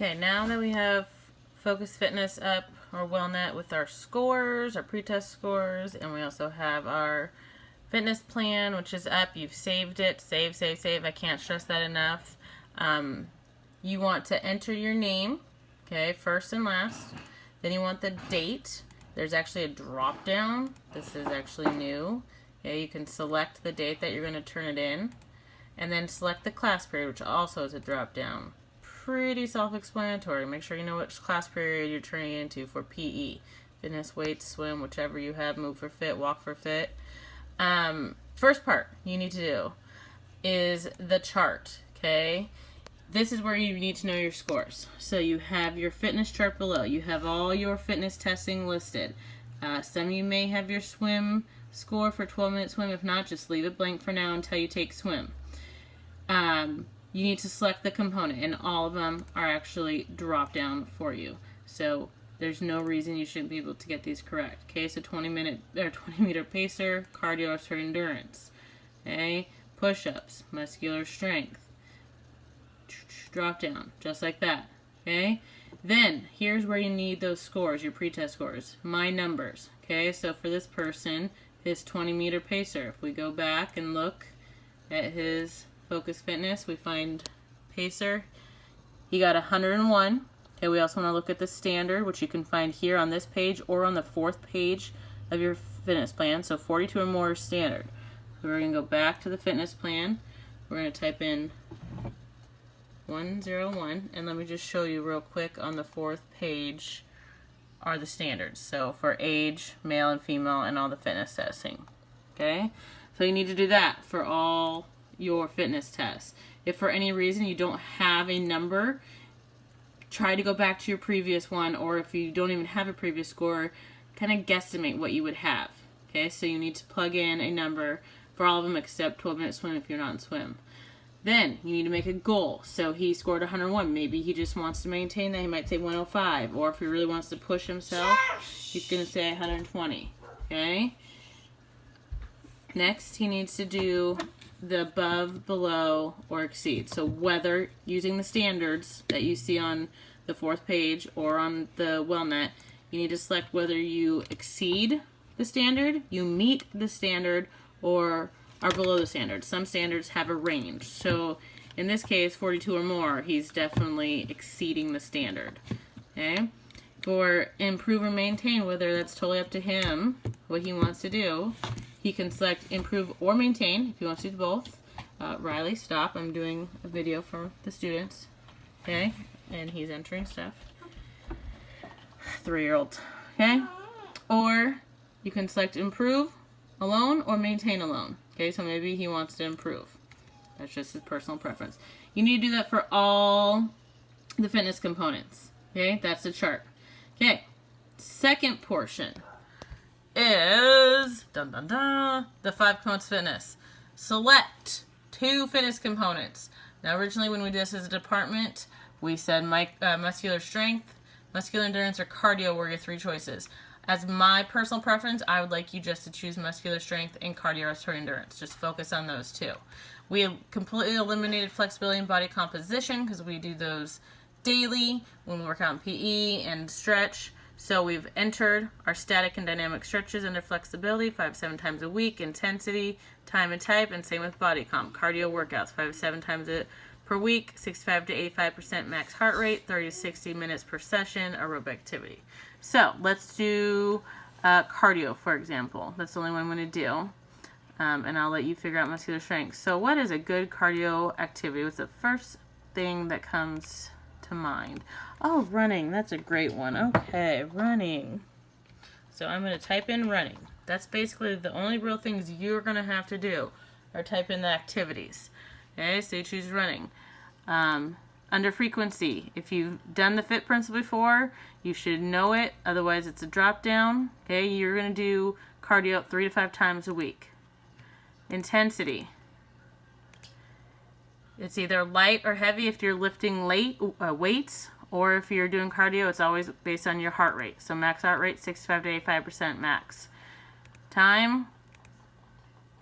Okay, now that we have Focus Fitness up, or WellNet with our scores, our pretest scores, and we also have our fitness plan, which is up. You've saved it. Save, save, save. I can't stress that enough. You want to enter your name, okay, first and last. Then you want the date. There's actually a drop down. This is actually new. Okay, you can select the date that you're going to turn it in. And then select the class period, which also is a drop down. Pretty self-explanatory. Make sure you know which class period you're turning into for PE. Fitness, weights, swim, whichever you have, move for fit, walk for fit. First part you need to do is the chart, okay? This is where you need to know your scores. So you have your fitness chart below. You have all your fitness testing listed. Some of you may have your swim score for 12-minute swim. If not, just leave it blank for now until you take swim. You need to select the component, and all of them are actually drop down for you. So there's no reason you shouldn't be able to get these correct. Okay, so 20-meter pacer, cardio or endurance. Okay, push-ups, muscular strength, drop down, just like that. Okay, then here's where you need those scores, your pretest scores. My numbers. Okay, so for this person, his 20-meter pacer. If we go back and look at his Focus Fitness, we find pacer. He got 101. Okay, we also want to look at the standard, which you can find here on this page or on the 4th page of your fitness plan. So 42 or more is standard. So we're going to go back to the fitness plan. We're going to type in 101, and let me just show you real quick on the 4th page are the standards. So for age, male and female, and all the fitness testing. Okay, so you need to do that for all your fitness tests. If for any reason you don't have a number, try to go back to your previous one, or if you don't even have a previous score, kind of guesstimate what you would have. Okay, so you need to plug in a number for all of them except 12-minute swim if you're not in swim. Then you need to make a goal. So he scored 101. Maybe he just wants to maintain that. He might say 105. Or if he really wants to push himself, he's going to say 120. Okay? Next, he needs to do the above, below, or exceed. So whether using the standards that you see on the 4th page or on the WellNet, you need to select whether you exceed the standard, you meet the standard, or are below the standard. Some standards have a range. So in this case, 42 or more, he's definitely exceeding the standard. Okay? For improve or maintain, whether that's totally up to him, what he wants to do, he can select improve or maintain if he wants to do both. Riley, stop. I'm doing a video for the students. Okay? And he's entering stuff. 3-year-old. Okay? Or you can select improve alone or maintain alone. Okay, so maybe he wants to improve. That's just his personal preference. You need to do that for all the fitness components. Okay, that's the chart. Okay, second portion is the 5 components fitness. Select 2 fitness components. Now, originally when we did this as a department, we said muscular strength, muscular endurance, or cardio were your 3 choices. As my personal preference, I would like you just to choose muscular strength and cardiorespiratory endurance. Just focus on those 2. We have completely eliminated flexibility and body composition because we do those daily when we work out in PE and stretch. So we've entered our static and dynamic stretches under flexibility 5 to 7 times a week, intensity, time and type, and same with body comp. Cardio workouts 5 to 7 times per week, 65 to 85% max heart rate, 30 to 60 minutes per session, aerobic activity. So let's do cardio, for example. That's the only one I'm going to do. And I'll let you figure out muscular strength. So what is a good cardio activity? What's the first thing that comes to mind? Oh, running. That's a great one. Okay, running. So I'm going to type in running. That's basically the only real things you're going to have to do are type in the activities. Okay, so you choose running. Under frequency, if you've done the FIT principle before, you should know it. Otherwise, it's a drop down. Okay, you're going to do cardio 3 to 5 times a week. Intensity. It's either light or heavy if you're lifting weights, or if you're doing cardio, it's always based on your heart rate. So max heart rate, 65 to 85% max. Time.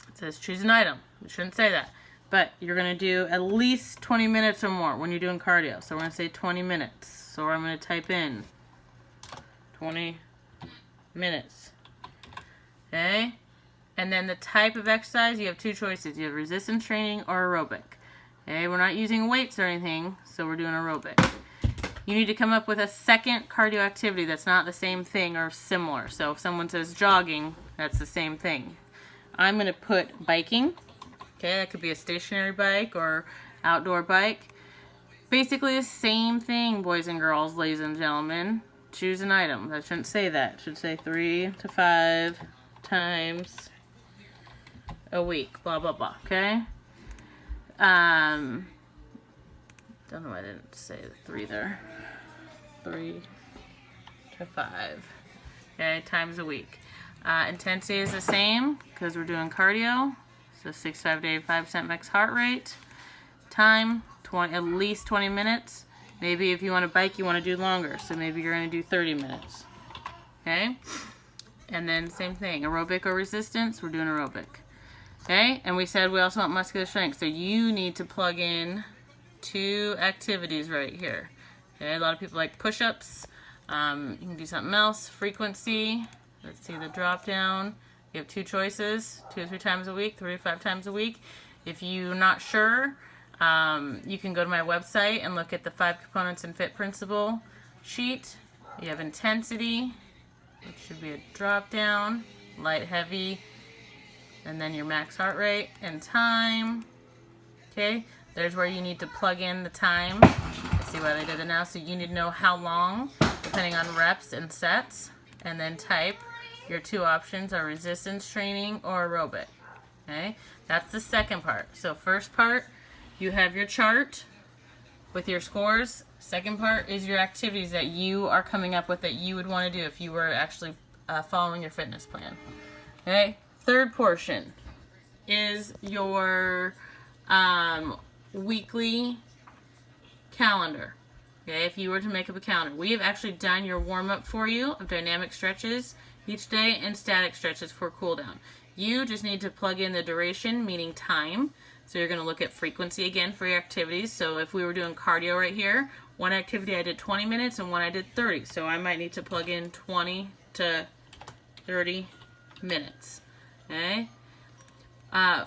It says choose an item. It shouldn't say that. But you're going to do at least 20 minutes or more when you're doing cardio. So we're going to say 20 minutes. So I'm going to type in 20 minutes. Okay? And then the type of exercise, you have two choices. You have resistance training or aerobic. Okay? We're not using weights or anything, so we're doing aerobic. You need to come up with a second cardio activity that's not the same thing or similar. So if someone says jogging, that's the same thing. I'm going to put biking. Okay, that could be a stationary bike or outdoor bike. Basically the same thing, boys and girls, ladies and gentlemen. Choose an item. I shouldn't say that. It should say 3 to 5 times a week. Blah, blah, blah. Okay? Don't know why I didn't say the 3 there. 3 to 5. Okay, times a week. Intensity is the same because we're doing cardio. So 65 to 85% max heart rate. Time, at least 20 minutes. Maybe if you want to bike, you want to do longer. So maybe you're going to do 30 minutes. Okay? And then same thing. Aerobic or resistance, we're doing aerobic. Okay? And we said we also want muscular strength. So you need to plug in 2 activities right here. Okay? A lot of people like push-ups. You can do something else. Frequency. Let's see the drop down. You have 2 choices, 2 to 3 times a week, 3 to 5 times a week. If you're not sure, you can go to my website and look at the 5 components and fit principle sheet. You have intensity, which should be a drop down, light, heavy, and then your max heart rate and time. Okay, there's where you need to plug in the time. Let's see why they did it now. So you need to know how long, depending on reps and sets, and then type. Your 2 options are resistance training or aerobic. Okay, that's the second part. So first part, you have your chart with your scores. Second part is your activities that you are coming up with that you would want to do if you were actually following your fitness plan. Okay, third portion is your weekly calendar. Okay, if you were to make up a calendar. We have actually done your warm-up for you of dynamic stretches each day and static stretches for cool down. You just need to plug in the duration, meaning time. So you're going to look at frequency again for your activities. So if we were doing cardio right here, one activity I did 20 minutes and one I did 30. So I might need to plug in 20 to 30 minutes. Okay?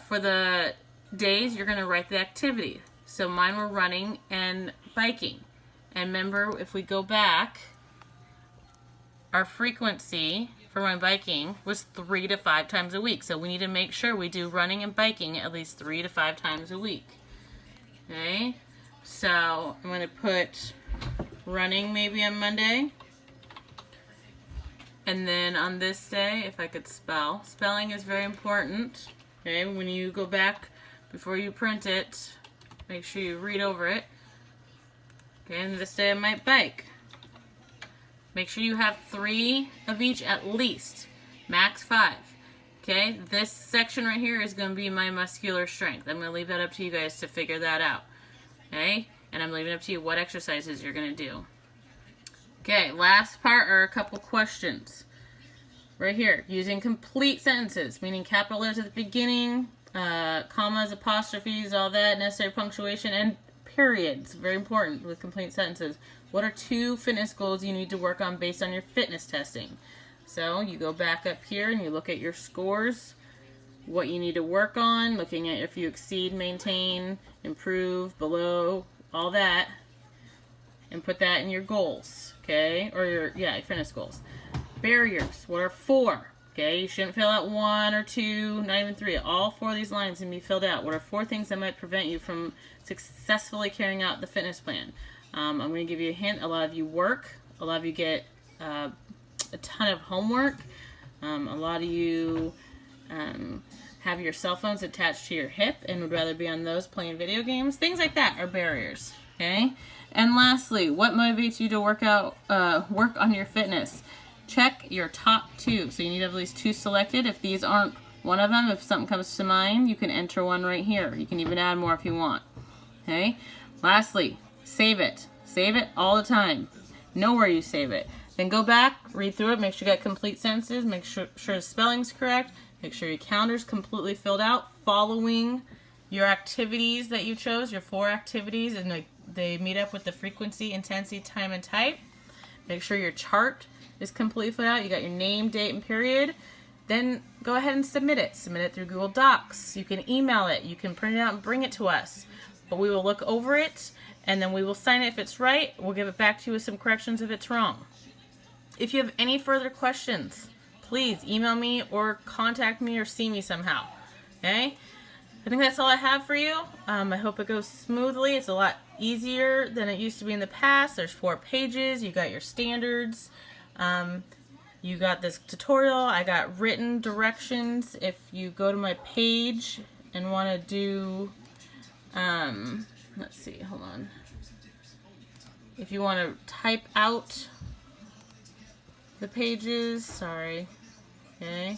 For the days, you're going to write the activity. So mine were running and biking. And remember, if we go back, our frequency for my biking was 3 to 5 times a week. So we need to make sure we do running and biking at least 3 to 5 times a week. Okay? So I'm going to put running maybe on Monday. And then on this day, if I could spell. Spelling is very important. Okay? When you go back, before you print it, make sure you read over it. Okay, and this day I might bike. Make sure you have 3 of each at least. Max 5. Okay, this section right here is going to be my muscular strength. I'm going to leave that up to you guys to figure that out. Okay, and I'm leaving it up to you what exercises you're going to do. Okay, last part are a couple questions. Right here, using complete sentences, meaning capital letters at the beginning, commas, apostrophes, all that, necessary punctuation, and periods. Very important with complete sentences. What are 2 fitness goals you need to work on based on your fitness testing? So you go back up here and you look at your scores, what you need to work on, looking at if you exceed, maintain, improve, below, all that, and put that in your goals, okay? Or your fitness goals. Barriers, what are 4? Okay, you shouldn't fill out 1 or 2, not even 3. All 4 of these lines can be filled out. What are 4 things that might prevent you from successfully carrying out the fitness plan? I'm going to give you a hint. A lot of you work. A lot of you get a ton of homework. A lot of you have your cell phones attached to your hip and would rather be on those playing video games. Things like that are barriers. Okay. And lastly, what motivates you to work on your fitness? Check your top 2. So you need to have at least 2 selected. If these aren't one of them, if something comes to mind, you can enter one right here. You can even add more if you want. Okay. Lastly, save it. Save it all the time. Know where you save it. Then go back, read through it, make sure you got complete sentences, make sure the spelling's correct, make sure your calendar's completely filled out, following your activities that you chose, your 4 activities, and they meet up with the frequency, intensity, time, and type. Make sure your chart is completely filled out. You got your name, date, and period. Then go ahead and submit it. Submit it through Google Docs. You can email it. You can print it out and bring it to us. But we will look over it, and then we will sign it if it's right. We'll give it back to you with some corrections if it's wrong. If you have any further questions, please email me or contact me or see me somehow. Okay? I think that's all I have for you. I hope it goes smoothly. It's a lot easier than it used to be in the past. There's 4 pages. You got your standards. You got this tutorial. I got written directions. If you go to my page and want to do, let's see, hold on. If you want to type out the pages, sorry, okay,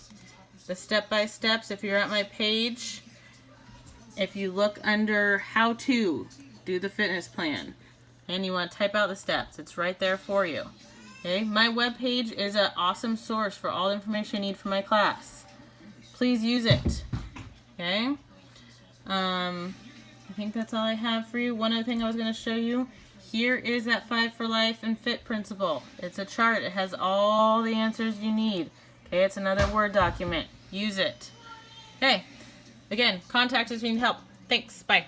the step-by-steps, if you're at my page, if you look under how to do the fitness plan and you want to type out the steps, it's right there for you. Okay, my webpage is an awesome source for all the information you need for my class. Please use it. Okay, I think that's all I have for you. One other thing I was going to show you. Here is that 5 for Life and Fit principle. It's a chart. It has all the answers you need. Okay, it's another Word document. Use it. Okay, again, contact us if you need help. Thanks. Bye.